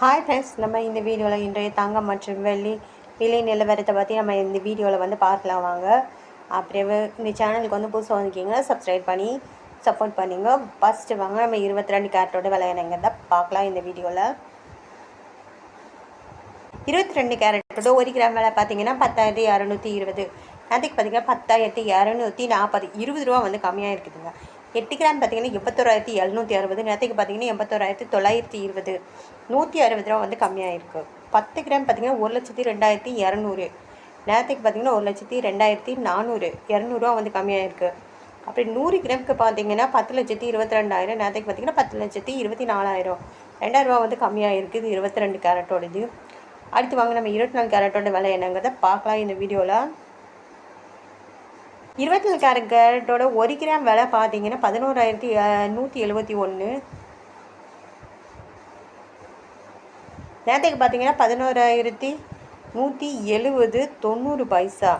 Hi friends, நம்ம இந்த வீடியோவில் இன்றைய தங்கம் மற்றும் வெள்ளி விலை நிலவரத்தை பற்றி நம்ம இந்த வீடியோவில் வந்து பார்க்கலாம் வாங்க. அப்படியே இந்த சேனலுக்கு வந்து புதுசாக வந்துருக்கீங்க, சப்ஸ்கிரைப் பண்ணி சப்போர்ட் பண்ணிங்க. ஃபஸ்ட்டு வாங்க நம்ம 22 கேரட்டோட விலை என்னங்கிறத பார்க்கலாம் இந்த வீடியோவில். 22 கேரட்டோட 1 கிராம் விலை பார்த்தீங்கன்னா 10,220. அதுக்கு பார்த்தீங்கன்னா 10,240, 20 ரூபா வந்து கம்மியாக இருக்குதுங்க. 8 கிராம் பார்த்தீங்கன்னா 81,760. நேற்றுக்கு பார்த்தீங்கன்னா 81,920. 160 ரூபா வந்து கம்மியாக இருக்குது. 10 கிராம் பார்த்தீங்கன்னா 1,02,200. நேற்றுக்கு பார்த்தீங்கன்னா 1,02,400. 200 வந்து கம்மியாக இருக்குது. அப்படி 100 கிராமுக்கு பார்த்தீங்கன்னா 10,22,000. நேற்றுக்கு பார்த்தீங்கன்னா 10,24,000. 2,000 வந்து கம்மியாக இருக்குது 22 கேரட்டோடது. அடுத்து வாங்க நம்ம 24 கேரட்டோட விலை என்னங்கிறத பார்க்கலாம் இந்த வீடியோவில். 24 கேரட்டோட 1 கிராம் விலை பார்த்தீங்கன்னா 11,171. நேற்றுக்கு பார்த்தீங்கன்னா 11,170, 90 பைசா.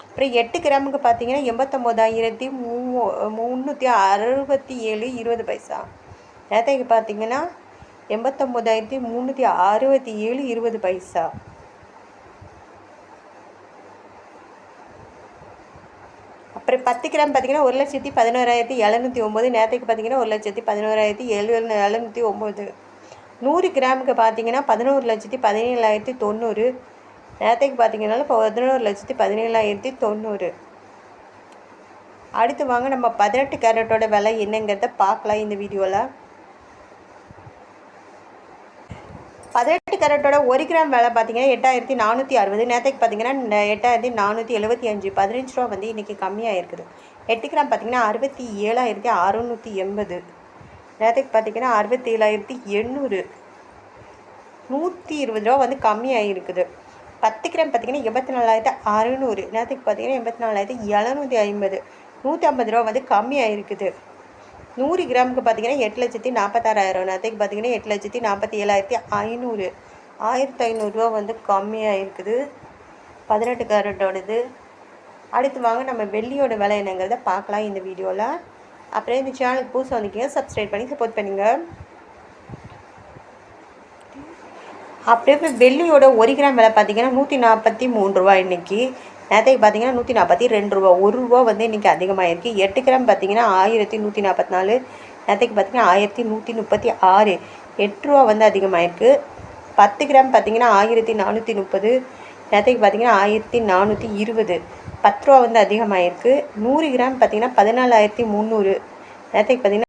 அப்புறம் 8 கிராமுக்கு பார்த்தீங்கன்னா 89,367, 20 பைசா. நேற்றுக்கு பார்த்தீங்கன்னா 89,367, 20 பைசா. அப்புறம் 10 கிராம் பார்த்தீங்கன்னா 1,11,709. நேற்றுக்கு பார்த்தீங்கன்னா 1,11,709. 100 கிராமுக்கு பார்த்தீங்கன்னா 11,17,090. நேற்றுக்கு பார்த்தீங்கன்னா 11,17,090. அடுத்து வாங்க நம்ம 18 கேரட்டோட விலை என்னங்கிறத பார்க்கலாம் இந்த வீடியோவில். 18 கேரட்டோட 1 கிராம் விலை பார்த்தீங்கன்னா 8,460. நேற்றுக்கு பார்த்தீங்கன்னா 8,475, 15 ரூபா வந்து இன்றைக்கி கம்மியாக இருக்குது. 8 கிராம் பார்த்தீங்கன்னா 67,680. நேற்றுக்கு பார்த்தீங்கன்னா 67,800. 120 ரூபா வந்து கம்மியாக இருக்குது. 10 கிராம் பார்த்தீங்கன்னா 84,600. நேற்றுக்கு பார்த்தீங்கன்னா 84,750. 150 ரூபா வந்து கம்மியாக இருக்குது. 100 கிராமுக்கு பார்த்தீங்கன்னா 8,46,000. நேற்றுக்கு பார்த்தீங்கன்னா 8,47,500. 1,500 ரூபா வந்து கம்மியாக இருக்குது 18 கேரட்டோடது. அடுத்து வாங்க நம்ம வெள்ளியோட விலை என்னங்கிறத பார்க்கலாம் இந்த வீடியோவில். அப்புறம் இந்த சேனலுக்கு புதுசாக வந்துக்கிங்க, சப்ஸ்கிரைப் பண்ணி சப்போர்ட் பண்ணுங்கள். அப்படியே வெள்ளியோட 1 கிராம் விலை பார்த்தீங்கன்னா 143 ரூபா இன்றைக்கி. நேற்றுக்கு பார்த்தீங்கன்னா 142 ரூபா, 1 ரூபா வந்து இன்றைக்கி அதிகமாக இருக்குது. 8 கிராம் பார்த்தீங்கன்னா 1,144. நேற்றுக்கு பார்த்தீங்கன்னா 1,136, 8 ரூபா வந்து அதிகமாக இருக்குது. 10 கிராம் பார்த்தீங்கன்னா 1,430. நேற்றுக்கு பார்த்தீங்கன்னா 1,420, 10 ரூபா வந்து அதிகமாக இருக்குது. 100 கிராம் பார்த்தீங்கன்னா 14,300. நேற்றுக்கு பார்த்தீங்கன்னா